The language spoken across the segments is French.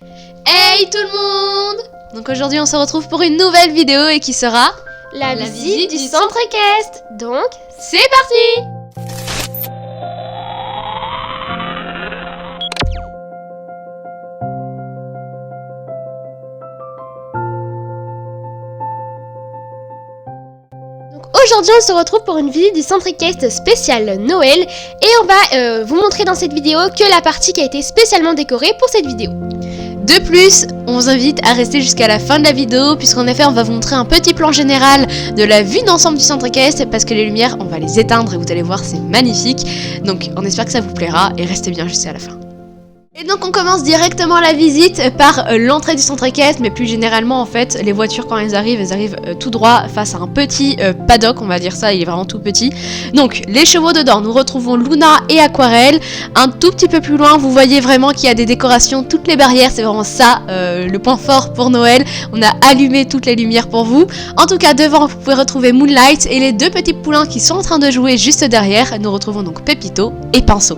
Hey tout le monde! Donc aujourd'hui on se retrouve pour une nouvelle vidéo et qui sera la visite du centre équestre. Donc, c'est parti! aujourd'hui on se retrouve pour une visite du centre équestre spécial Noël et on va vous montrer dans cette vidéo que la partie qui a été spécialement décorée pour cette vidéo. De plus, on vous invite à rester jusqu'à la fin de la vidéo puisqu'en effet on va vous montrer un petit plan général de la vue d'ensemble du centre équestre parce que les lumières on va les éteindre et vous allez voir c'est magnifique. Donc on espère que ça vous plaira et restez bien jusqu'à la fin. Et donc on commence directement la visite par l'entrée du centre équestre, mais plus généralement en fait les voitures quand elles arrivent tout droit face à un petit paddock, on va dire ça, il est vraiment tout petit. Donc les chevaux dedans, nous retrouvons Luna et Aquarelle. Un tout petit peu plus loin, vous voyez vraiment qu'il y a des décorations, toutes les barrières, c'est vraiment ça le point fort pour Noël. On a allumé toutes les lumières pour vous. En tout cas devant vous pouvez retrouver Moonlight et les deux petits poulains qui sont en train de jouer juste derrière. Nous retrouvons donc Pépito et Pinceau.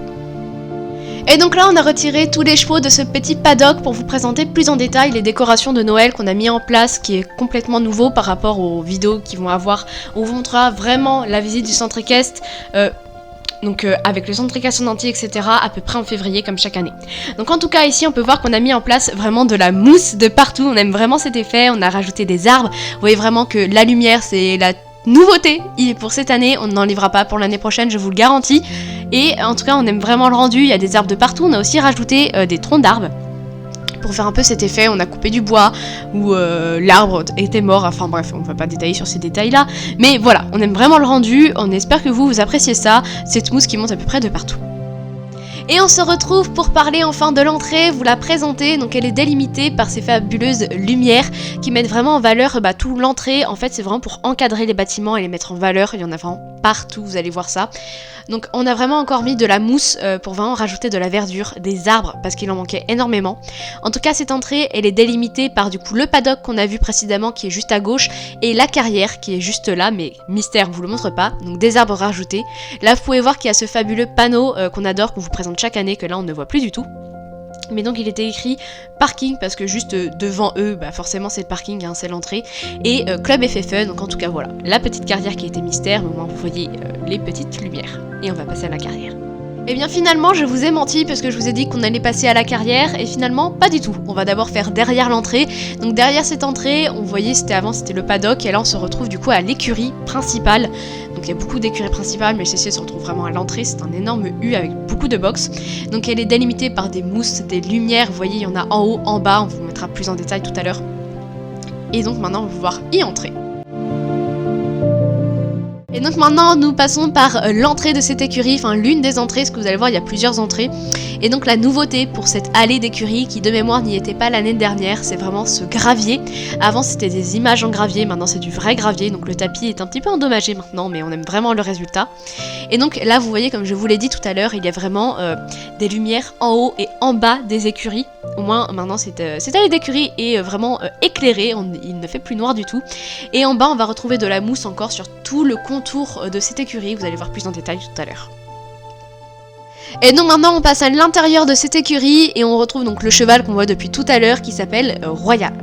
Et donc là on a retiré tous les chevaux de ce petit paddock pour vous présenter plus en détail les décorations de Noël qu'on a mis en place, qui est complètement nouveau par rapport aux vidéos qui vont avoir. On vous montrera vraiment la visite du centre équestre avec le centre équestre en entier, etc. à peu près en février comme chaque année. Donc en tout cas ici on peut voir qu'on a mis en place vraiment de la mousse de partout, on aime vraiment cet effet, on a rajouté des arbres, vous voyez vraiment que la lumière c'est la nouveauté pour cette année, on n'en livrera pas pour l'année prochaine, je vous le garantis. Et en tout cas on aime vraiment le rendu, il y a des arbres de partout, on a aussi rajouté des troncs d'arbres pour faire un peu cet effet. On a coupé du bois où l'arbre était mort, enfin bref, on va pas détailler sur ces détails là, mais voilà, on aime vraiment le rendu, on espère que vous appréciez ça, cette mousse qui monte à peu près de partout. Et on se retrouve pour parler enfin de l'entrée, vous la présenter, donc elle est délimitée par ces fabuleuses lumières qui mettent vraiment en valeur tout l'entrée. En fait c'est vraiment pour encadrer les bâtiments et les mettre en valeur, il y en a vraiment partout, vous allez voir ça. Donc on a vraiment encore mis de la mousse pour vraiment rajouter de la verdure, des arbres, parce qu'il en manquait énormément. En tout cas cette entrée elle est délimitée par du coup le paddock qu'on a vu précédemment qui est juste à gauche et la carrière qui est juste là, mais mystère, on vous le montre pas, donc des arbres rajoutés. Là vous pouvez voir qu'il y a ce fabuleux panneau qu'on adore, qu'on vous présente chaque année, que là on ne voit plus du tout. Mais donc il était écrit parking parce que juste devant eux, forcément c'est le parking, c'est l'entrée. Et Club FFE, donc en tout cas voilà, la petite carrière qui était mystère, mais au moins vous voyez les petites lumières. Et on va passer à la carrière. Et bien finalement je vous ai menti parce que je vous ai dit qu'on allait passer à la carrière et finalement pas du tout. On va d'abord faire derrière l'entrée. Donc derrière cette entrée, on voyait c'était le paddock et là on se retrouve du coup à l'écurie principale. Donc il y a beaucoup d'écuries principales mais celle-ci se retrouve vraiment à l'entrée, c'est un énorme U avec beaucoup de box. Donc elle est délimitée par des mousses, des lumières, vous voyez il y en a en haut, en bas, on vous mettra plus en détail tout à l'heure. Et donc maintenant on va pouvoir y entrer. Et donc maintenant nous passons par l'entrée de cette écurie, enfin l'une des entrées, parce que vous allez voir il y a plusieurs entrées. Et donc la nouveauté pour cette allée d'écurie qui de mémoire n'y était pas l'année dernière, c'est vraiment ce gravier. Avant c'était des images en gravier, maintenant c'est du vrai gravier, donc le tapis est un petit peu endommagé maintenant mais on aime vraiment le résultat. Et donc là vous voyez comme je vous l'ai dit tout à l'heure, il y a vraiment des lumières en haut et en bas des écuries. Au moins maintenant cette allée d'écurie est vraiment éclairée, il ne fait plus noir du tout. Et en bas on va retrouver de la mousse encore sur tout le contour de cette écurie, vous allez voir plus en détail tout à l'heure. Et donc maintenant on passe à l'intérieur de cette écurie et on retrouve donc le cheval qu'on voit depuis tout à l'heure qui s'appelle Royal.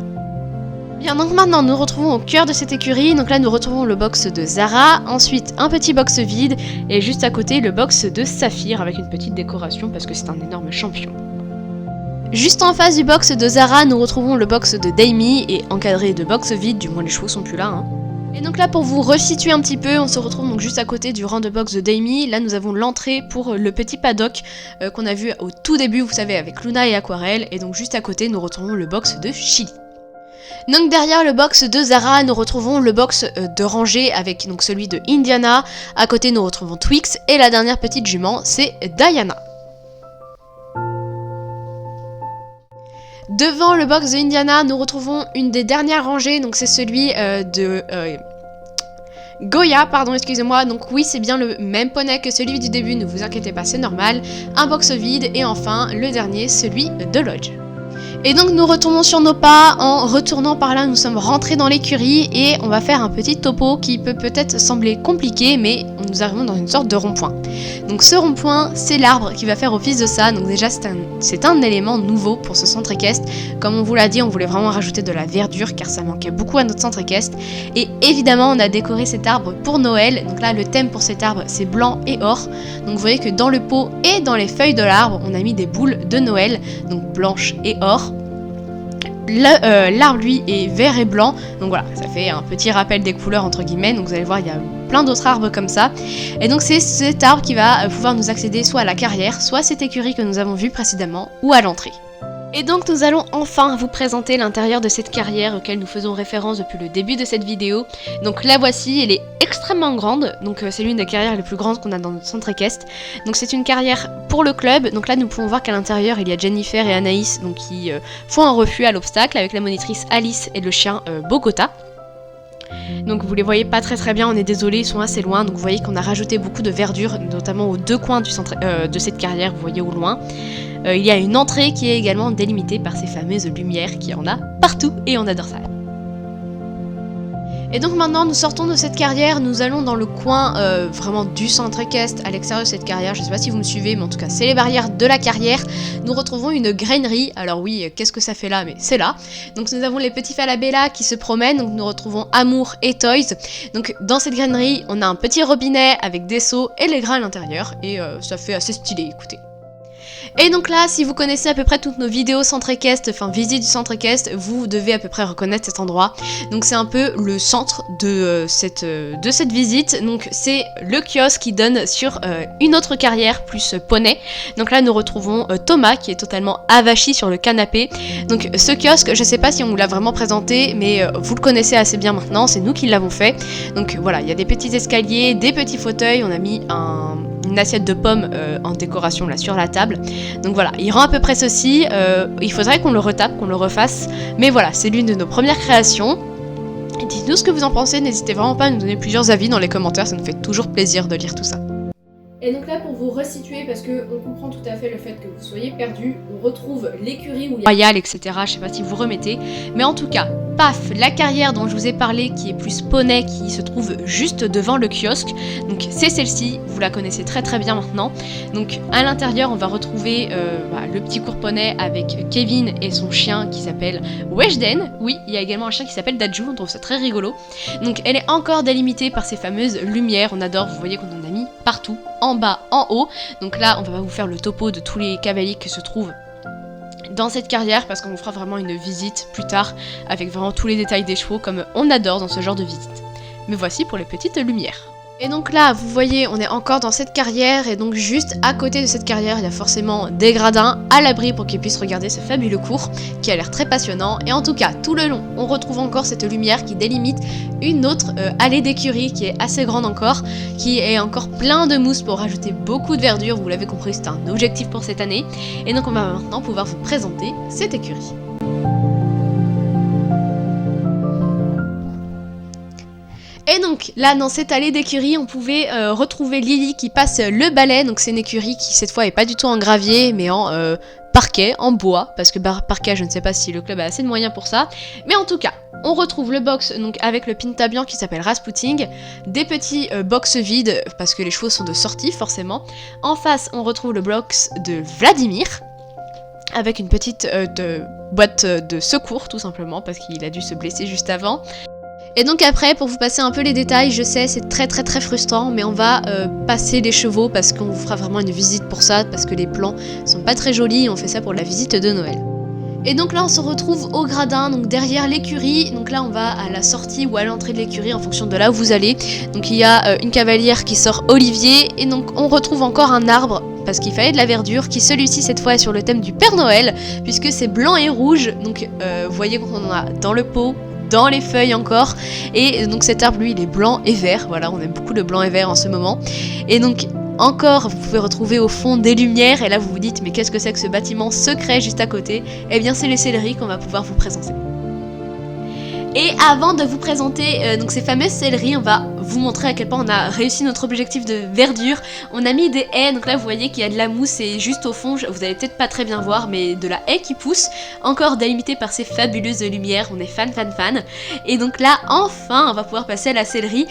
Bien donc maintenant nous retrouvons au cœur de cette écurie, donc là nous retrouvons le box de Zara, ensuite un petit box vide et juste à côté le box de Saphir avec une petite décoration parce que c'est un énorme champion. Juste en face du box de Zara nous retrouvons le box de Daimi et encadré de box vide, du moins les chevaux sont plus là. Et donc là pour vous resituer un petit peu, on se retrouve donc juste à côté du rang de box de Daimi. Là nous avons l'entrée pour le petit paddock qu'on a vu au tout début, vous savez, avec Luna et Aquarelle. Et donc juste à côté nous retrouvons le box de Chili. Donc derrière le box de Zara, nous retrouvons le box de rangée avec donc celui de Indiana. À côté nous retrouvons Twix et la dernière petite jument c'est Diana. Devant le box de Indiana, nous retrouvons une des dernières rangées, donc c'est celui de Goya, pardon, excusez-moi. Donc oui, c'est bien le même poney que celui du début, ne vous inquiétez pas, c'est normal. Un box vide et enfin le dernier, celui de Lodge. Et donc nous retournons sur nos pas, en retournant par là nous sommes rentrés dans l'écurie et on va faire un petit topo qui peut peut-être sembler compliqué mais on nous arrivons dans une sorte de rond-point. Donc ce rond-point, c'est l'arbre qui va faire office de ça. Donc déjà, c'est un élément nouveau pour ce centre équestre. Comme on vous l'a dit, on voulait vraiment rajouter de la verdure car ça manquait beaucoup à notre centre équestre. Et évidemment, on a décoré cet arbre pour Noël. Donc là, le thème pour cet arbre, c'est blanc et or. Donc vous voyez que dans le pot et dans les feuilles de l'arbre, on a mis des boules de Noël, donc blanches et or. L'arbre lui est vert et blanc, donc voilà, ça fait un petit rappel des couleurs entre guillemets. Donc vous allez voir, il y a plein d'autres arbres comme ça, et donc c'est cet arbre qui va pouvoir nous accéder soit à la carrière, soit à cette écurie que nous avons vue précédemment, ou à l'entrée. Et donc nous allons enfin vous présenter l'intérieur de cette carrière auquel nous faisons référence depuis le début de cette vidéo. Donc la voici, elle est extrêmement grande, donc c'est l'une des carrières les plus grandes qu'on a dans notre centre équestre. Donc c'est une carrière pour le club, donc là nous pouvons voir qu'à l'intérieur il y a Jennifer et Anaïs donc, qui font un refus à l'obstacle avec la monitrice Alice et le chien Bogota. Donc vous les voyez pas très bien, on est désolé, ils sont assez loin, donc vous voyez qu'on a rajouté beaucoup de verdure, notamment aux deux coins du centre, de cette carrière, vous voyez au loin. Il y a une entrée qui est également délimitée par ces fameuses lumières qui en a partout et on adore ça. Et donc maintenant nous sortons de cette carrière, nous allons dans le coin vraiment du centre équestre, à l'extérieur de cette carrière. Je sais pas si vous me suivez, mais en tout cas c'est les barrières de la carrière. Nous retrouvons une grainerie, alors oui, qu'est-ce que ça fait là, mais c'est là. Donc nous avons les petits Falabella qui se promènent, donc nous retrouvons Amour et Toys. Donc dans cette grainerie, on a un petit robinet avec des seaux et les grains à l'intérieur, et ça fait assez stylé, écoutez. Et donc là, si vous connaissez à peu près toutes nos vidéos centre équestre, enfin visite du centre équestre, vous devez à peu près reconnaître cet endroit. Donc c'est un peu le centre de cette visite. Donc c'est le kiosque qui donne sur une autre carrière plus poney. Donc là nous retrouvons Thomas qui est totalement avachi sur le canapé. Donc ce kiosque, je sais pas si on vous l'a vraiment présenté, mais vous le connaissez assez bien maintenant, c'est nous qui l'avons fait. Donc voilà, il y a des petits escaliers, des petits fauteuils, on a mis une assiette de pommes en décoration là sur la table. Donc voilà, il rend à peu près ceci, il faudrait qu'on le retape, qu'on le refasse, mais voilà, c'est l'une de nos premières créations. Dites-nous ce que vous en pensez, n'hésitez vraiment pas à nous donner plusieurs avis dans les commentaires, ça nous fait toujours plaisir de lire tout ça. Et donc là, pour vous resituer, parce qu'on comprend tout à fait le fait que vous soyez perdu, on retrouve l'écurie où il y a royal, etc. Je sais pas si vous remettez, mais en tout cas, paf, la carrière dont je vous ai parlé, qui est plus poney, qui se trouve juste devant le kiosque. Donc c'est celle-ci, vous la connaissez très bien maintenant. Donc à l'intérieur, on va retrouver le petit cours poney avec Kevin et son chien qui s'appelle Weshden. Oui, il y a également un chien qui s'appelle Daju, on trouve ça très rigolo. Donc elle est encore délimitée par ces fameuses lumières, on adore, vous voyez qu'on en a mis partout, en bas, en haut. Donc là, on va vous faire le topo de tous les cavaliers qui se trouvent dans cette carrière parce qu'on vous fera vraiment une visite plus tard avec vraiment tous les détails des chevaux comme on adore dans ce genre de visite. Mais voici pour les petites lumières. Et donc là, vous voyez, on est encore dans cette carrière et donc juste à côté de cette carrière, il y a forcément des gradins à l'abri pour qu'ils puissent regarder ce fabuleux cours qui a l'air très passionnant. Et en tout cas, tout le long, on retrouve encore cette lumière qui délimite une autre allée d'écurie qui est assez grande encore, qui est encore plein de mousse pour rajouter beaucoup de verdure. Vous l'avez compris, c'est un objectif pour cette année. Et donc on va maintenant pouvoir vous présenter cette écurie. Et donc là dans cette allée d'écurie on pouvait retrouver Lily qui passe le balai. Donc c'est une écurie qui cette fois est pas du tout en gravier mais en parquet, en bois, parce que parquet je ne sais pas si le club a assez de moyens pour ça. Mais en tout cas on retrouve le box donc avec le pintabian qui s'appelle Rasputing, des petits box vides parce que les chevaux sont de sortie forcément. En face on retrouve le box de Vladimir avec une petite boîte de secours tout simplement parce qu'il a dû se blesser juste avant. Et donc après, pour vous passer un peu les détails, je sais c'est très frustrant, mais on va passer les chevaux parce qu'on vous fera vraiment une visite pour ça, parce que les plans sont pas très jolis, on fait ça pour la visite de Noël. Et donc là on se retrouve au gradin, donc derrière l'écurie, donc là on va à la sortie ou à l'entrée de l'écurie en fonction de là où vous allez. Donc il y a une cavalière qui sort Olivier, et donc on retrouve encore un arbre, parce qu'il fallait de la verdure, qui celui-ci cette fois est sur le thème du Père Noël, puisque c'est blanc et rouge, donc vous voyez qu'on en a dans le pot, dans les feuilles encore, et donc cet arbre lui il est blanc et vert, voilà on aime beaucoup le blanc et vert en ce moment. Et donc encore vous pouvez retrouver au fond des lumières, et là vous vous dites mais qu'est-ce que c'est que ce bâtiment secret juste à côté? Eh bien c'est les céleris qu'on va pouvoir vous présenter. Et avant de vous présenter donc ces fameuses céleris, on va vous montrer à quel point on a réussi notre objectif de verdure. On a mis des haies, donc là vous voyez qu'il y a de la mousse et juste au fond, vous allez peut-être pas très bien voir, mais de la haie qui pousse, encore délimitée par ces fabuleuses lumières. On est fan. Et donc là, enfin, on va pouvoir passer à la céleri.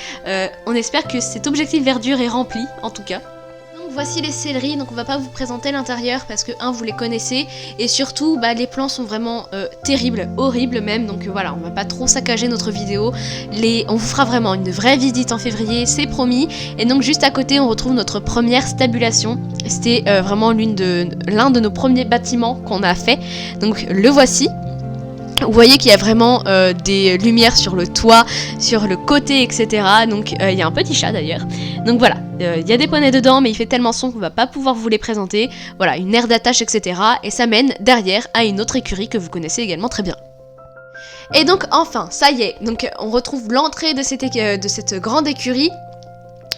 On espère que cet objectif verdure est rempli, en tout cas. Voici les céleris, donc on va pas vous présenter l'intérieur parce que vous les connaissez et surtout les plans sont vraiment terribles, horribles même, donc voilà, on va pas trop saccager notre vidéo. On vous fera vraiment une vraie visite en février, c'est promis. Et donc juste à côté on retrouve notre première stabulation. C'était vraiment l'un de nos premiers bâtiments qu'on a fait, donc le voici. Vous voyez qu'il y a vraiment des lumières sur le toit, sur le côté, etc. Donc il y a un petit chat d'ailleurs. Donc voilà, il y a des poneys dedans, mais il fait tellement son qu'on va pas pouvoir vous les présenter. Voilà, une aire d'attache, etc. Et ça mène derrière à une autre écurie que vous connaissez également très bien. Et donc enfin, ça y est, donc on retrouve l'entrée de cette grande écurie.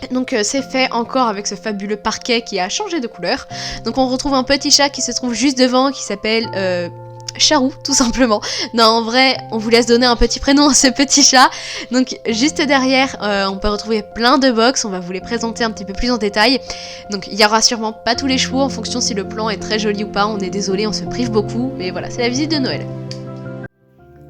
Donc c'est fait encore avec ce fabuleux parquet qui a changé de couleur. Donc on retrouve un petit chat qui se trouve juste devant, qui s'appelle... Charou, tout simplement. Non, en vrai, on vous laisse donner un petit prénom à ce petit chat. Donc, juste derrière, on peut retrouver plein de box. On va vous les présenter un petit peu plus en détail. Donc, il y aura sûrement pas tous les chevaux en fonction si le plan est très joli ou pas. On est désolé, on se prive beaucoup. Mais voilà, c'est la visite de Noël.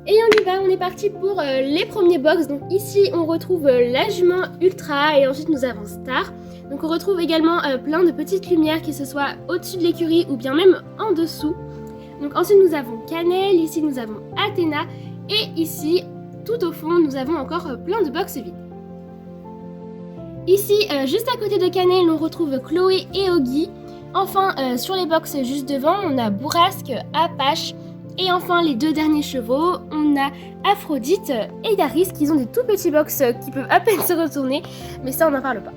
Et on y va, on est parti pour les premiers box. Donc ici, on retrouve la jument Ultra et ensuite nous avons Star. Donc on retrouve également plein de petites lumières, que ce soit au-dessus de l'écurie ou bien même en dessous. Donc ensuite nous avons Cannelle, ici nous avons Athéna et ici tout au fond nous avons encore plein de box vides. Ici juste à côté de Cannelle on retrouve Chloé et Oggy. Enfin sur les box juste devant on a Bourrasque, Apache et enfin les deux derniers chevaux on a Aphrodite et Yaris qui ont des tout petits box qui peuvent à peine se retourner, mais ça on n'en parle pas.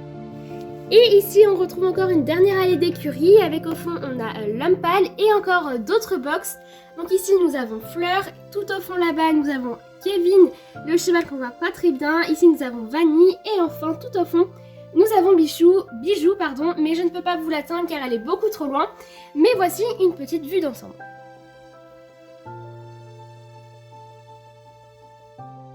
Et ici, on retrouve encore une dernière allée d'écurie avec au fond, on a l'homme pâle et encore d'autres box. Donc ici, nous avons Fleur. Tout au fond là-bas, nous avons Kevin, le cheval qu'on voit pas très bien. Ici, nous avons Vanille et enfin, tout au fond, nous avons Bijou, mais je ne peux pas vous l'atteindre car elle est beaucoup trop loin. Mais voici une petite vue d'ensemble.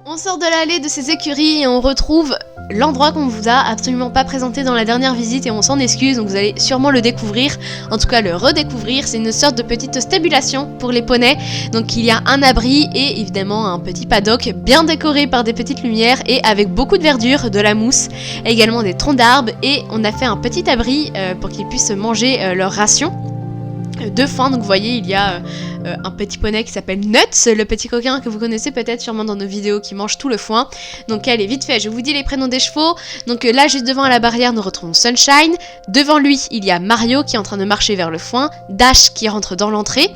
On sort de l'allée de ces écuries et on retrouve l'endroit qu'on vous a absolument pas présenté dans la dernière visite et on s'en excuse, donc vous allez sûrement le découvrir, en tout cas le redécouvrir. C'est une sorte de petite stabulation pour les poneys, donc il y a un abri et évidemment un petit paddock bien décoré par des petites lumières et avec beaucoup de verdure, de la mousse, également des troncs d'arbres et on a fait un petit abri pour qu'ils puissent manger leur ration de faim. Donc vous voyez il y a un petit poney qui s'appelle Nuts, le petit coquin que vous connaissez peut-être sûrement dans nos vidéos qui mange tout le foin. Donc allez vite fait, je vous dis les prénoms des chevaux. Donc là juste devant à la barrière nous retrouvons Sunshine, devant lui il y a Mario qui est en train de marcher vers le foin, Dash qui rentre dans l'entrée.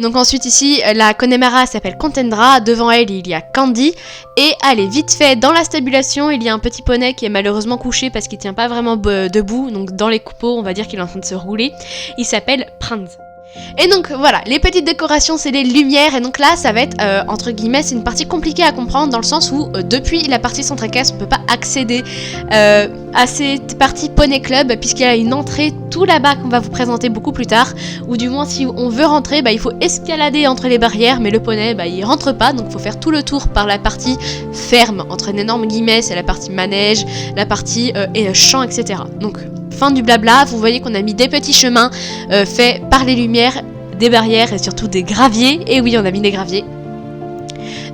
Donc ensuite ici, la Connemara s'appelle Contendra, devant elle il y a Candy, et allez vite fait, dans la stabulation il y a un petit poney qui est malheureusement couché parce qu'il tient pas vraiment debout, donc dans les coupeaux on va dire qu'il est en train de se rouler, il s'appelle Prince. Et donc voilà, les petites décorations c'est les lumières et donc là ça va être entre guillemets c'est une partie compliquée à comprendre dans le sens où depuis la partie centre équestre on peut pas accéder à cette partie Poney Club puisqu'il y a une entrée tout là-bas qu'on va vous présenter beaucoup plus tard, ou du moins si on veut rentrer il faut escalader entre les barrières mais le poney il rentre pas, donc il faut faire tout le tour par la partie ferme entre un énorme guillemets, c'est la partie manège, la partie champ, etc. Donc fin du blabla, vous voyez qu'on a mis des petits chemins faits par les lumières, des barrières et surtout des graviers. Et oui, on a mis des graviers.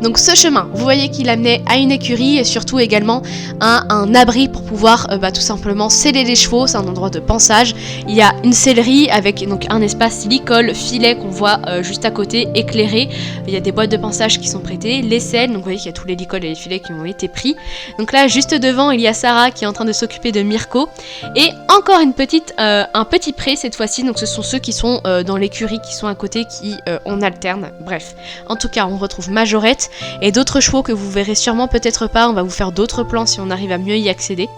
Donc ce chemin, vous voyez qu'il amenait à une écurie et surtout également à un abri pour pouvoir tout simplement sceller les chevaux. C'est un endroit de pansage. Il y a une sellerie avec donc un espace licol, filet qu'on voit juste à côté, éclairé. Il y a des boîtes de pansage qui sont prêtées, les selles, donc vous voyez qu'il y a tous les licols et les filets qui ont été pris. Donc là juste devant il y a Sarah qui est en train de s'occuper de Mirko. Et encore un petit pré cette fois-ci, donc ce sont ceux qui sont dans l'écurie qui sont à côté qui on alterne. Bref, en tout cas on retrouve Majorette et d'autres chevaux que vous verrez sûrement peut-être pas, on va vous faire d'autres plans si on arrive à mieux y accéder.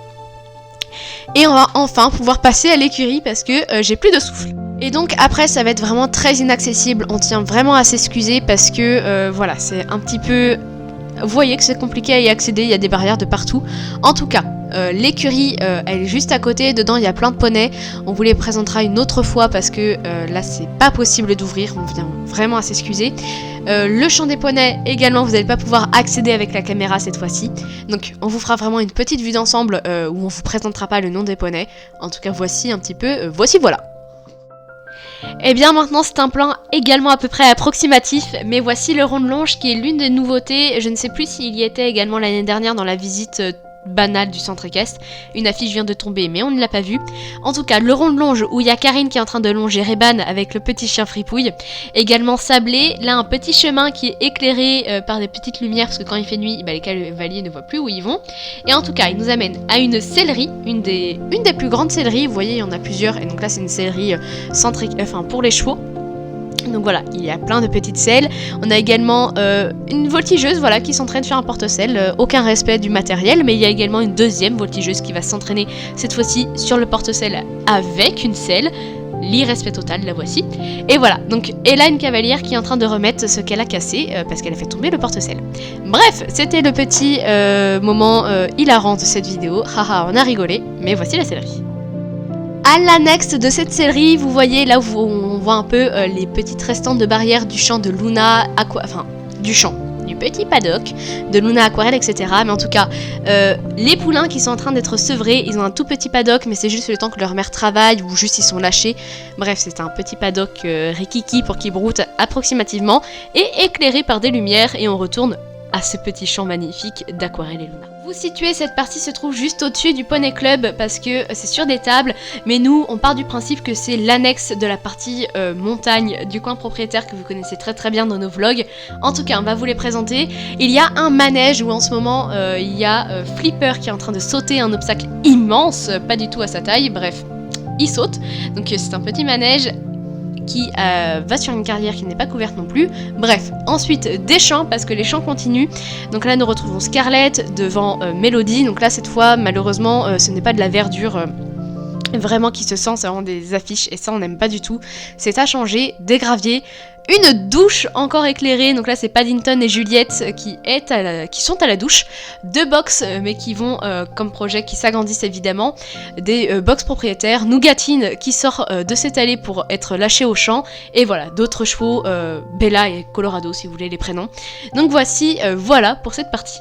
Et on va enfin pouvoir passer à l'écurie parce que j'ai plus de souffle. Et donc après ça va être vraiment très inaccessible, on tient vraiment à s'excuser parce que voilà c'est un petit peu... Vous voyez que c'est compliqué à y accéder, il y a des barrières de partout. En tout cas, l'écurie, elle est juste à côté. Dedans, il y a plein de poneys. On vous les présentera une autre fois parce que là, c'est pas possible d'ouvrir. On vient vraiment à s'excuser. Le champ des poneys, également, vous n'allez pas pouvoir accéder avec la caméra cette fois-ci. Donc, on vous fera vraiment une petite vue d'ensemble où on vous présentera pas le nom des poneys. En tout cas, voici un petit peu. Voici, voilà. Et bien maintenant c'est un plan également à peu près approximatif, mais voici le rond de longe qui est l'une des nouveautés. Je ne sais plus s'il y était également l'année dernière dans la visite banale du centre équestre. Une affiche vient de tomber mais on ne l'a pas vue. En tout cas le rond de longe où il y a Karine qui est en train de longer Reban avec le petit chien Fripouille. Également sablé, là un petit chemin qui est éclairé par des petites lumières parce que quand il fait nuit, les cavaliers ne voient plus où ils vont. Et en tout cas il nous amène à une sellerie, une des plus grandes selleries. Vous voyez il y en a plusieurs et donc là c'est une sellerie pour les chevaux. Donc voilà, il y a plein de petites selles. On a également une voltigeuse qui s'entraîne sur un porte-selle. Aucun respect du matériel, mais il y a également une deuxième voltigeuse qui va s'entraîner cette fois-ci sur le porte-selle avec une selle. L'irrespect total, la voici. Et voilà, donc elle a une cavalière qui est en train de remettre ce qu'elle a cassé parce qu'elle a fait tomber le porte-selle. Bref, c'était le petit moment hilarant de cette vidéo. Haha, on a rigolé, mais voici la sellerie. À l'annexe de cette série, vous voyez là où on voit un peu les petites restantes de barrières du champ de Luna, du petit paddock de Luna Aquarelle, etc. Mais en tout cas, les poulains qui sont en train d'être sevrés, ils ont un tout petit paddock, mais c'est juste le temps que leur mère travaille ou juste ils sont lâchés. Bref, c'est un petit paddock rikiki pour qu'ils broutent approximativement et éclairé par des lumières et on retourne à ce petit champ magnifique d'Aquarelle et Luna. Vous situez, cette partie se trouve juste au-dessus du Poney Club parce que c'est sur des tables, mais nous on part du principe que c'est l'annexe de la partie montagne du coin propriétaire que vous connaissez très très bien dans nos vlogs. En tout cas, on va vous les présenter. Il y a un manège où en ce moment il y a Flipper qui est en train de sauter un obstacle immense, pas du tout à sa taille, bref, il saute. Donc c'est un petit manège qui va sur une carrière qui n'est pas couverte non plus. Bref, ensuite des champs, parce que les champs continuent. Donc là nous retrouvons Scarlett devant Mélodie. Donc là cette fois malheureusement ce n'est pas de la verdure vraiment qui se sent, c'est vraiment des affiches et ça on n'aime pas du tout. C'est à changer, des graviers, une douche encore éclairée, donc là c'est Paddington et Juliette qui sont à la douche, deux box mais qui vont comme projet qui s'agrandissent évidemment, des box propriétaires, Nougatine qui sort de cette allée pour être lâchée au champ, et voilà, d'autres chevaux, Bella et Colorado si vous voulez les prénoms. Donc voici, voilà pour cette partie.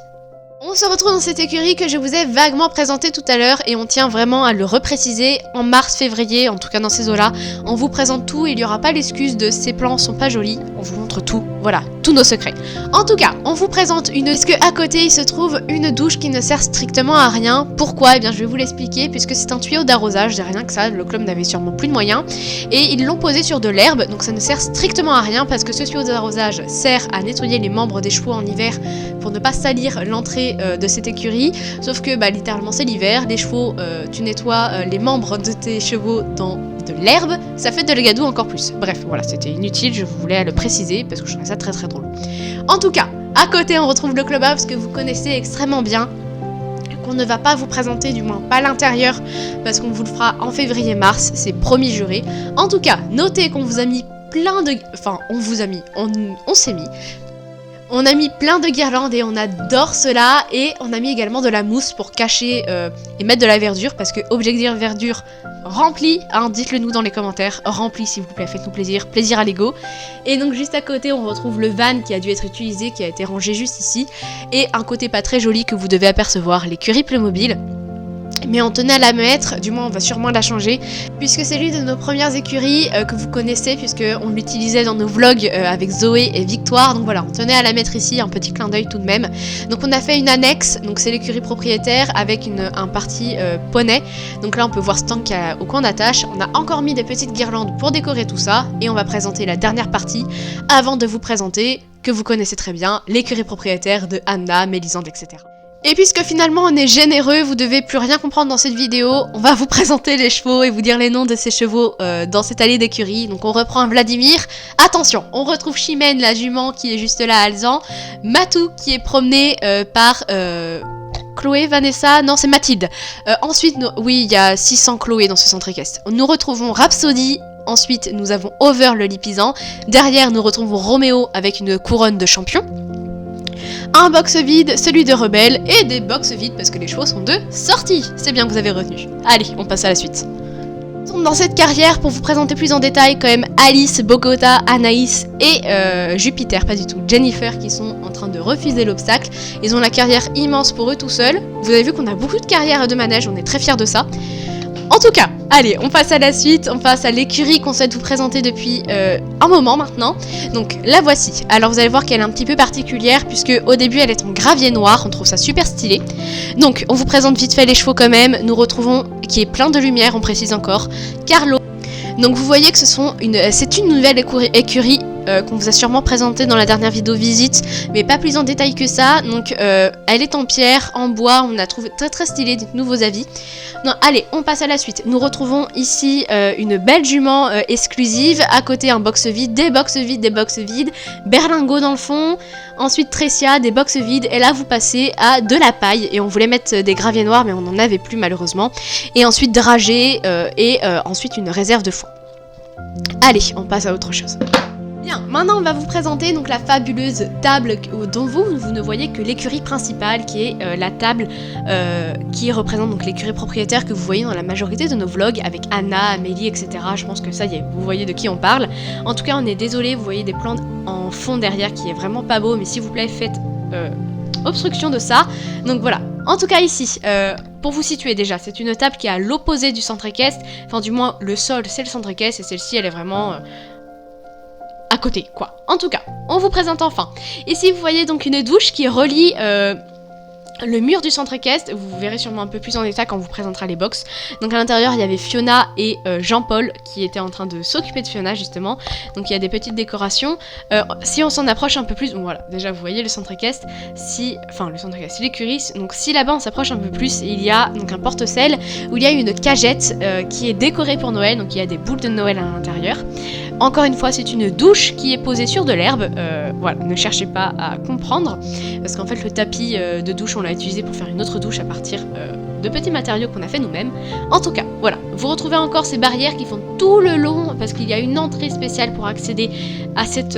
On se retrouve dans cette écurie que je vous ai vaguement présentée tout à l'heure et on tient vraiment à le repréciser. En mars-février, en tout cas dans ces eaux-là, on vous présente tout et il n'y aura pas l'excuse de ces plans sont pas jolis. On vous montre tout, voilà, tous nos secrets. En tout cas, on vous présente parce que à côté il se trouve une douche qui ne sert strictement à rien. Pourquoi ? Eh bien je vais vous l'expliquer puisque c'est un tuyau d'arrosage, c'est rien que ça, le club n'avait sûrement plus de moyens. Et ils l'ont posé sur de l'herbe, donc ça ne sert strictement à rien parce que ce tuyau d'arrosage sert à nettoyer les membres des chevaux en hiver pour ne pas salir l'entrée de cette écurie, sauf que littéralement c'est l'hiver, les chevaux, tu nettoies les membres de tes chevaux dans de l'herbe, ça fait de la gadoue encore plus. Bref, voilà, c'était inutile, je voulais le préciser parce que je trouvais ça très très drôle. En tout cas, à côté on retrouve le clubhouse que vous connaissez extrêmement bien, qu'on ne va pas vous présenter, du moins pas l'intérieur, parce qu'on vous le fera en février-mars, c'est promis juré. En tout cas, notez qu'on vous a mis plein de... Enfin, on s'est mis... On a mis plein de guirlandes et on adore cela, et on a mis également de la mousse pour cacher et mettre de la verdure, parce que objectif verdure rempli, dites-le nous dans les commentaires, rempli s'il vous plaît, faites-nous plaisir à l'ego. Et donc juste à côté on retrouve le van qui a dû être utilisé, qui a été rangé juste ici, et un côté pas très joli que vous devez apercevoir, l'écurie Playmobil. Mais on tenait à la mettre, du moins on va sûrement la changer, puisque c'est l'une de nos premières écuries que vous connaissez, puisque on l'utilisait dans nos vlogs avec Zoé et Victoire, donc voilà, on tenait à la mettre ici, un petit clin d'œil tout de même. Donc on a fait une annexe, donc c'est l'écurie propriétaire avec un parti poney, donc là on peut voir ce tank au coin d'attache. On a encore mis des petites guirlandes pour décorer tout ça, et on va présenter la dernière partie, avant de vous présenter, que vous connaissez très bien, l'écurie propriétaire de Anna, Mélisande, etc. Et puisque finalement on est généreux, vous devez plus rien comprendre dans cette vidéo, on va vous présenter les chevaux et vous dire les noms de ces chevaux dans cette allée d'écurie. Donc on reprend Vladimir, attention, on retrouve Chimène, la jument qui est juste là à Alzan, Matou qui est promenée par Chloé, Vanessa, non c'est Mathilde. Ensuite, oui il y a 600 Chloé dans ce centre équestre. Nous retrouvons Rhapsody. Ensuite nous avons Over le lipisan, derrière nous retrouvons Roméo avec une couronne de champion. un box vide, celui de Rebelle, et des box vides parce que les chevaux sont de sortie. C'est bien que vous avez retenu. Allez, on passe à la suite. Dans cette carrière, pour vous présenter plus en détail, quand même Alice, Bogota, Anaïs et Jupiter, pas du tout, Jennifer, qui sont en train de refuser l'obstacle. Ils ont la carrière immense pour eux tout seuls. Vous avez vu qu'on a beaucoup de carrières de manège, on est très fiers de ça. En tout cas, allez, on passe à la suite, on passe à l'écurie qu'on souhaite vous présenter depuis un moment maintenant. Donc la voici. Alors vous allez voir qu'elle est un petit peu particulière puisque au début elle est en gravier noir, on trouve ça super stylé. Donc on vous présente vite fait les chevaux quand même. Nous retrouvons, qui est plein de lumière, on précise encore, Carlo. Donc vous voyez que c'est une nouvelle écurie qu'on vous a sûrement présentée dans la dernière vidéo visite, mais pas plus en détail que ça. Donc elle est en pierre, en bois, on a trouvé très très stylé, dites-nous vos avis. Non, allez, on passe à la suite. Nous retrouvons ici une belle jument exclusive, à côté un box vide, des box vides, Berlingot dans le fond, ensuite Tressia, des box vides, et là vous passez à de la paille, et on voulait mettre des graviers noirs, mais on n'en avait plus malheureusement, et ensuite dragée, et ensuite une réserve de foin. Allez, on passe à autre chose. Bien, maintenant on va vous présenter donc la fabuleuse table dont vous ne voyez que l'écurie principale qui est la table qui représente donc l'écurie propriétaire que vous voyez dans la majorité de nos vlogs avec Anna, Amélie, etc. Je pense que ça y est, vous voyez de qui on parle. En tout cas, on est désolé, vous voyez des plans en fond derrière qui est vraiment pas beau, mais s'il vous plaît, faites obstruction de ça. Donc voilà. En tout cas ici, pour vous situer déjà, c'est une table qui est à l'opposé du centre équestre, enfin du moins le sol c'est le centre équestre et celle-ci elle est vraiment à côté quoi. En tout cas, on vous présente enfin. Ici vous voyez donc une douche qui relie le mur du centre équestre, vous verrez sûrement un peu plus en détail quand on vous présentera les box. Donc à l'intérieur il y avait Fiona et Jean-Paul qui étaient en train de s'occuper de Fiona justement. Donc il y a des petites décorations. Si on s'en approche un peu plus, bon voilà, déjà vous voyez le centre équestre, si l'écurie, donc si là-bas on s'approche un peu plus, il y a donc un porte-sel où il y a une cagette qui est décorée pour Noël, donc il y a des boules de Noël à l'intérieur. Encore une fois, c'est une douche qui est posée sur de l'herbe. Voilà, ne cherchez pas à comprendre, parce qu'en fait le tapis de douche on l'a utilisé pour faire une autre douche à partir de petits matériaux qu'on a fait nous-mêmes. En tout cas, voilà, vous retrouvez encore ces barrières qui font tout le long, parce qu'il y a une entrée spéciale pour accéder à cette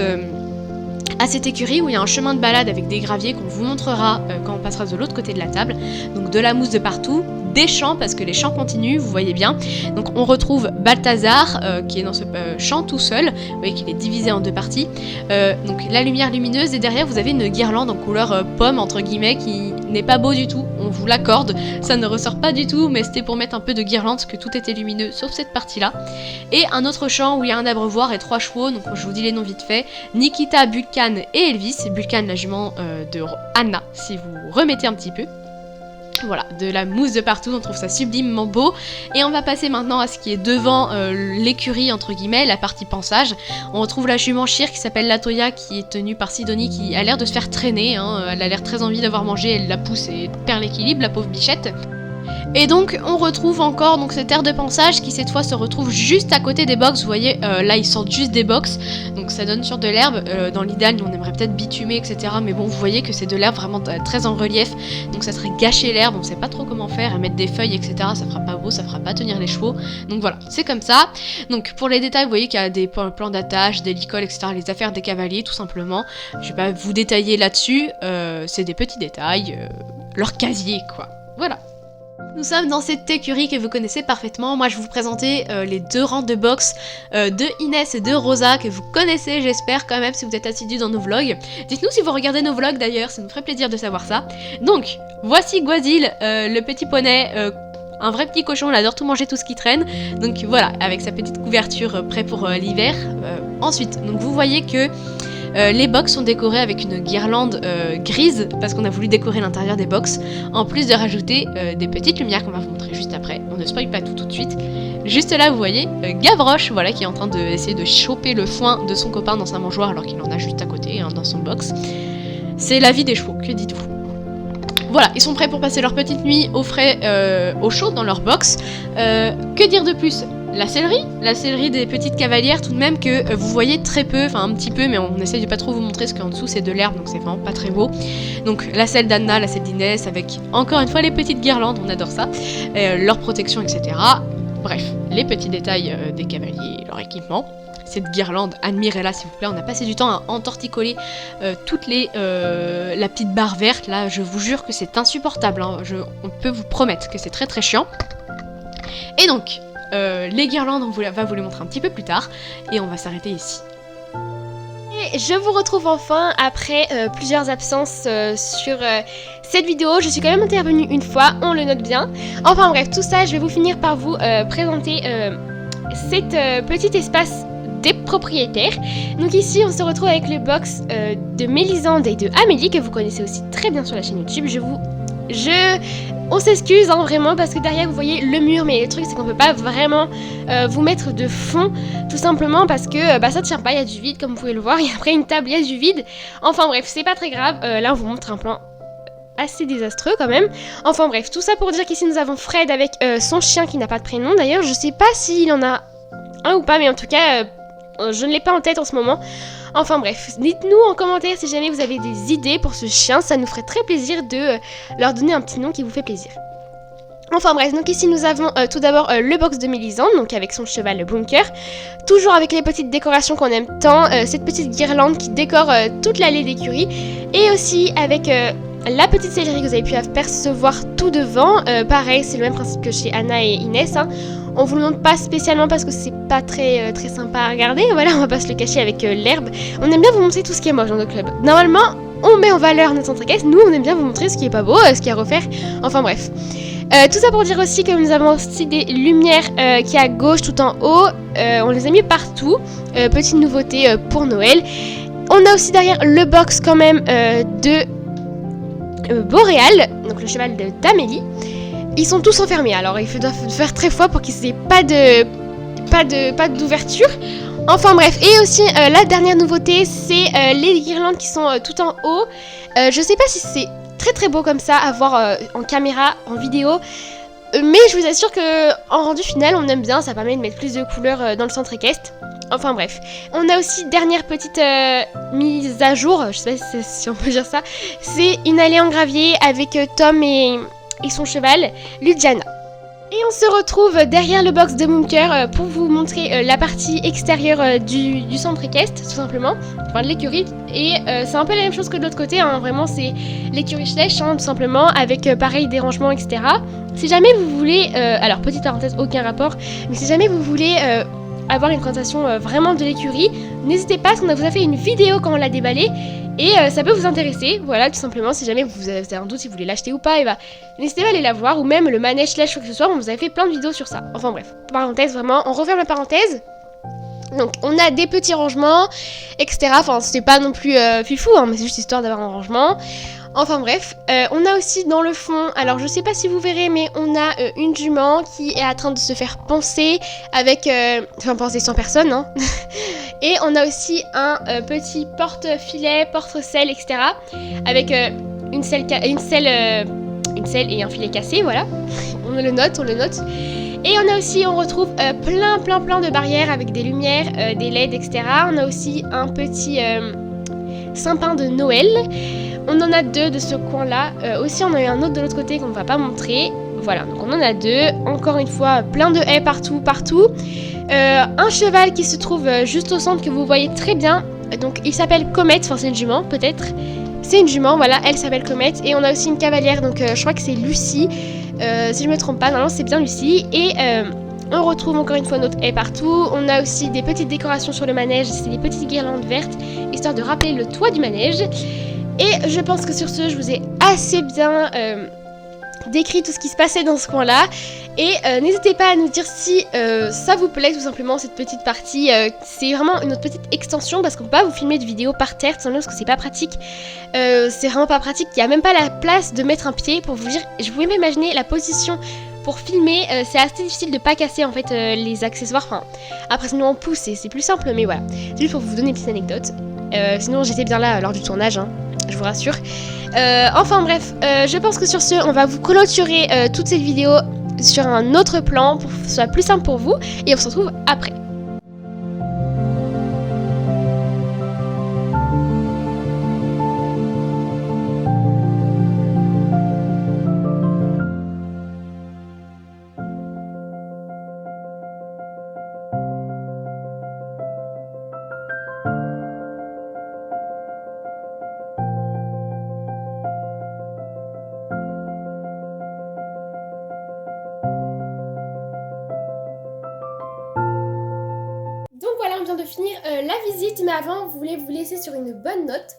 écurie où il y a un chemin de balade avec des graviers qu'on vous montrera quand on passera de l'autre côté de la table. Donc de la mousse de partout, des champs parce que les champs continuent, vous voyez bien. Donc on retrouve Balthazar qui est dans ce champ tout seul, vous voyez qu'il est divisé en deux parties. Donc la lumière lumineuse et derrière vous avez une guirlande en couleur pomme entre guillemets qui n'est pas beau du tout, on vous l'accorde, ça ne ressort pas du tout mais c'était pour mettre un peu de guirlande parce que tout était lumineux sauf cette partie là. Et un autre champ où il y a un abreuvoir et 3 chevaux, donc je vous dis les noms vite fait, Nikita, Bulkan et Elvis, Bulkan la jument de Anna si vous remettez un petit peu. Voilà, de la mousse de partout, on trouve ça sublimement beau. Et on va passer maintenant à ce qui est devant l'écurie, entre guillemets, la partie pansage. On retrouve la jument Chir qui s'appelle Latoya, qui est tenue par Sidonie, qui a l'air de se faire traîner. Hein. Elle a l'air très envie d'avoir mangé, elle la pousse et perd l'équilibre, la pauvre bichette. Et donc on retrouve encore donc cette aire de pansage qui cette fois se retrouve juste à côté des box. Vous voyez là ils sortent juste des box, donc ça donne sur de l'herbe. Dans l'idéal on aimerait peut-être bitumer etc, mais bon vous voyez que c'est de l'herbe vraiment très en relief, donc ça serait gâcher l'herbe, on sait pas trop comment faire, à mettre des feuilles etc, ça fera pas beau, ça fera pas tenir les chevaux, donc voilà c'est comme ça. Donc pour les détails vous voyez qu'il y a des plans d'attache, des licoles etc, les affaires des cavaliers tout simplement. Je vais pas vous détailler là-dessus, c'est des petits détails, leur casier quoi, voilà. Nous sommes dans cette écurie que vous connaissez parfaitement. Moi je vais vous présenter les 2 rangs de box de Inès et de Rosa que vous connaissez j'espère quand même si vous êtes assidus dans nos vlogs. Dites-nous si vous regardez nos vlogs d'ailleurs, ça nous ferait plaisir de savoir ça. Donc voici Guazil, le petit poney, un vrai petit cochon, il adore tout manger, tout ce qui traîne. Donc voilà, avec sa petite couverture prêt pour l'hiver. Ensuite, donc vous voyez que les box sont décorées avec une guirlande grise parce qu'on a voulu décorer l'intérieur des box, en plus de rajouter des petites lumières qu'on va vous montrer juste après. On ne spoil pas tout de suite. Juste là vous voyez Gavroche voilà, qui est en train d'essayer de choper le foin de son copain dans sa mangeoire alors qu'il en a juste à côté hein, dans son box. C'est la vie des chevaux, que dites-vous? Voilà, ils sont prêts pour passer leur petite nuit au frais, au chaud dans leur box. Que dire de plus? La sellerie des petites cavalières tout de même que vous voyez très peu, enfin un petit peu, mais on essaye de pas trop vous montrer parce qu'en dessous c'est de l'herbe donc c'est vraiment pas très beau. Donc la selle d'Anna, la selle d'Inès avec encore une fois les petites guirlandes, on adore ça, leur protection etc. Bref, les petits détails des cavaliers et leur équipement. Cette guirlande, admirez-la s'il vous plaît, on a passé du temps à entorticoler la petite barre verte, là je vous jure que c'est insupportable, hein. On peut vous promettre que c'est très très chiant. Et donc, les guirlandes, on va vous les montrer un petit peu plus tard, et on va s'arrêter ici. Et je vous retrouve enfin après plusieurs absences sur cette vidéo. Je suis quand même intervenue une fois, on le note bien. Enfin bref, tout ça, je vais vous finir par vous présenter cet petit espace des propriétaires. Donc ici on se retrouve avec le box de Mélisande et de Amélie que vous connaissez aussi très bien sur la chaîne YouTube. On s'excuse hein, vraiment parce que derrière vous voyez le mur, mais le truc c'est qu'on peut pas vraiment vous mettre de fond tout simplement parce que ça tient pas, il y a du vide comme vous pouvez le voir, et après une table il y a du vide. Enfin bref, c'est pas très grave, là on vous montre un plan assez désastreux quand même. Enfin bref, tout ça pour dire qu'ici nous avons Fred avec son chien qui n'a pas de prénom d'ailleurs, je sais pas s'il en a un ou pas, mais en tout cas je ne l'ai pas en tête en ce moment. Enfin bref, dites-nous en commentaire si jamais vous avez des idées pour ce chien, ça nous ferait très plaisir de leur donner un petit nom qui vous fait plaisir. Enfin bref, donc ici nous avons tout d'abord le box de Mélisande, donc avec son cheval le bunker, toujours avec les petites décorations qu'on aime tant, cette petite guirlande qui décore toute l'allée d'écurie, et aussi avec la petite sellerie que vous avez pu apercevoir tout devant. Pareil, c'est le même principe que chez Anna et Inès, hein. On vous le montre pas spécialement parce que c'est pas très sympa à regarder, voilà, on va pas se le cacher avec l'herbe. On aime bien vous montrer tout ce qui est moche dans notre club. Normalement, on met en valeur notre centre équestre, nous on aime bien vous montrer ce qui est pas beau, ce qu'il y a à refaire, enfin bref. Tout ça pour dire aussi que nous avons aussi des lumières qui est à gauche tout en haut, on les a mis partout, petite nouveauté pour Noël. On a aussi derrière le box quand même de Boréal, donc le cheval d'Amélie. Ils sont tous enfermés, alors il faut faire très fort pour qu'ils aient pas d'ouverture. Enfin bref, et aussi la dernière nouveauté, c'est les guirlandes qui sont tout en haut. Je sais pas si c'est très très beau comme ça à voir en caméra, en vidéo, mais je vous assure que en rendu final on aime bien, ça permet de mettre plus de couleurs dans le centre équestre. Enfin bref, on a aussi dernière petite mise à jour, je sais pas si on peut dire ça, c'est une allée en gravier avec Tom et son cheval, Ludiana. Et on se retrouve derrière le box de Bunker pour vous montrer la partie extérieure du centre équestre, tout simplement, enfin de l'écurie. Et c'est un peu la même chose que de l'autre côté, hein. Vraiment c'est l'écurie Schlech, hein, tout simplement, avec pareil des rangements, etc. Si jamais vous voulez, alors petite parenthèse, aucun rapport, mais si jamais vous voulez avoir une présentation vraiment de l'écurie, n'hésitez pas, parce qu'on vous a fait une vidéo quand on l'a déballé, et ça peut vous intéresser, voilà, tout simplement, si jamais vous avez un doute si vous voulez l'acheter ou pas, et n'hésitez pas à aller la voir, ou même le manège Schlech ou que ce soit, on vous avait fait plein de vidéos sur ça. Enfin bref, parenthèse, vraiment, on referme la parenthèse. Donc on a des petits rangements, etc. Enfin c'est pas non plus fifou, hein, mais c'est juste histoire d'avoir un rangement. Enfin bref, on a aussi dans le fond, alors je sais pas si vous verrez, mais on a une jument qui est en train de se faire poncer avec, enfin poncer sans personne, hein. Et on a aussi un petit porte-filet, porte-selle, etc. Avec une selle et un filet cassé, voilà. On le note. Et on retrouve plein de barrières avec des lumières, des LED, etc. On a aussi un petit sapin de Noël. On en a deux de ce coin-là. Aussi, on a eu un autre de l'autre côté qu'on ne va pas montrer. Voilà, donc on en a deux. Encore une fois, plein de haies partout. Un cheval qui se trouve juste au centre que vous voyez très bien. Donc, il s'appelle Comet. Enfin, c'est une jument, peut-être. C'est une jument, voilà. Elle s'appelle Comet. Et on a aussi une cavalière. Donc, je crois que c'est Lucie. Si je me trompe pas, normalement, c'est bien Lucie. Et on retrouve encore une fois notre haie partout. On a aussi des petites décorations sur le manège. C'est des petites guirlandes vertes, histoire de rappeler le toit du manège. Et je pense que sur ce, je vous ai assez bien décrit tout ce qui se passait dans ce coin-là. Et n'hésitez pas à nous dire si ça vous plaît tout simplement cette petite partie. C'est vraiment une autre petite extension parce qu'on peut pas vous filmer de vidéos par terre tout simplement parce que c'est pas pratique. C'est vraiment pas pratique. Il n'y a même pas la place de mettre un pied pour vous dire. Je pouvais m'imaginer la position pour filmer. C'est assez difficile de pas casser en fait les accessoires. Enfin, après sinon on pousse et c'est plus simple. Mais voilà, c'est juste pour vous donner une petite anecdote. Sinon j'étais bien là lors du tournage, hein, je vous rassure. Enfin bref, je pense que sur ce, on va vous clôturer toute cette vidéo sur un autre plan pour que ce soit plus simple pour vous. Et on se retrouve après. de finir la visite, mais avant, vous voulez vous laisser sur une bonne note.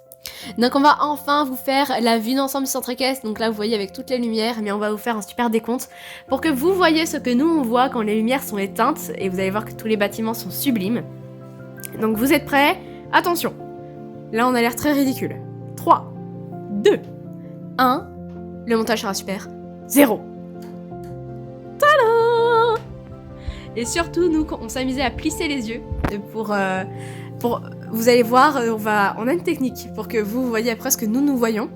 Donc on va enfin vous faire la vue d'ensemble du centre équestre. Donc là vous voyez avec toutes les lumières, mais on va vous faire un super décompte pour que vous voyez ce que nous on voit quand les lumières sont éteintes. Et vous allez voir que tous les bâtiments sont sublimes. Donc vous êtes prêts? Attention, là on a l'air très ridicule. 3, 2, 1, le montage sera super. 0. Tada! Et surtout nous on s'amusait à plisser les yeux pour vous allez voir, on a une technique pour que vous voyez après ce que nous voyons.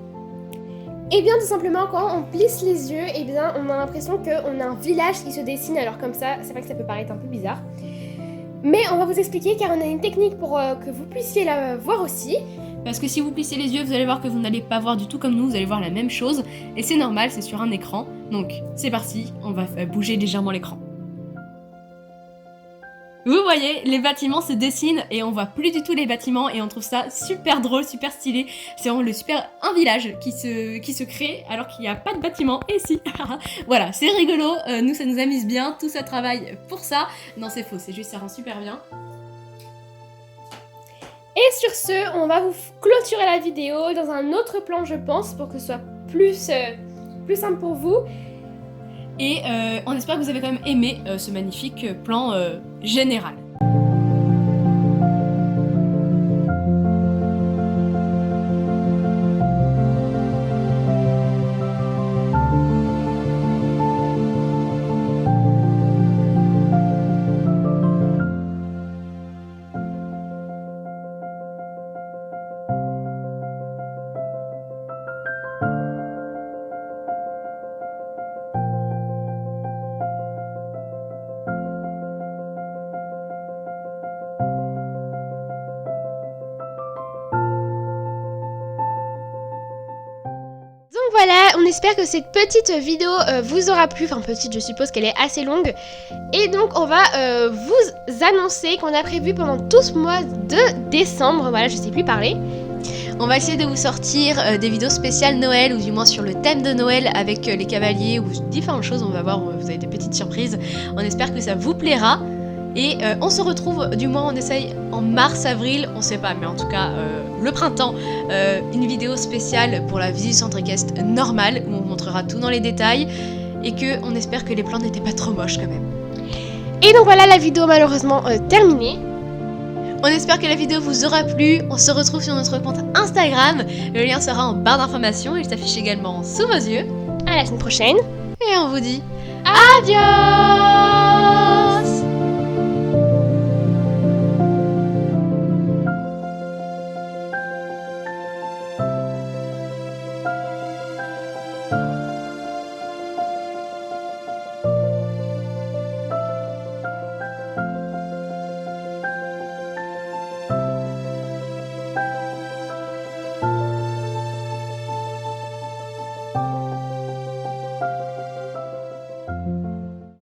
Et bien tout simplement quand on plisse les yeux, et bien on a l'impression qu'on a un village qui se dessine. Alors comme ça, c'est vrai que ça peut paraître un peu bizarre, mais on va vous expliquer car on a une technique pour que vous puissiez la voir aussi. Parce que si vous plissez les yeux, vous allez voir que vous n'allez pas voir du tout comme nous, vous allez voir la même chose. Et c'est normal, c'est sur un écran. Donc c'est parti, on va bouger légèrement l'écran. Vous voyez, les bâtiments se dessinent et on voit plus du tout les bâtiments et on trouve ça super drôle, super stylé. C'est vraiment un village qui se crée alors qu'il n'y a pas de bâtiment. Et si, voilà, c'est rigolo, nous ça nous amuse bien, tout ça travaille pour ça. Non c'est faux, c'est juste ça rend super bien. Et sur ce, on va vous clôturer la vidéo dans un autre plan je pense pour que ce soit plus simple pour vous. Et on espère que vous avez quand même aimé ce magnifique plan général. Donc voilà, on espère que cette petite vidéo vous aura plu. Enfin petite, je suppose qu'elle est assez longue. Et donc on va vous annoncer qu'on a prévu pendant tout ce mois de décembre, voilà je sais plus parler. On va essayer de vous sortir des vidéos spéciales Noël, ou du moins sur le thème de Noël avec les cavaliers, ou différentes choses, on va voir, vous avez des petites surprises. On espère que ça vous plaira. Et on se retrouve, du moins on essaye en mars, avril, on sait pas, mais en tout cas le printemps, une vidéo spéciale pour la visite du centre équestre normale, où on vous montrera tout dans les détails, et que on espère que les plans n'étaient pas trop moches quand même. Et donc voilà la vidéo malheureusement terminée. On espère que la vidéo vous aura plu, on se retrouve sur notre compte Instagram, le lien sera en barre d'informations, il s'affiche également sous vos yeux. À la semaine prochaine. Et on vous dit adios.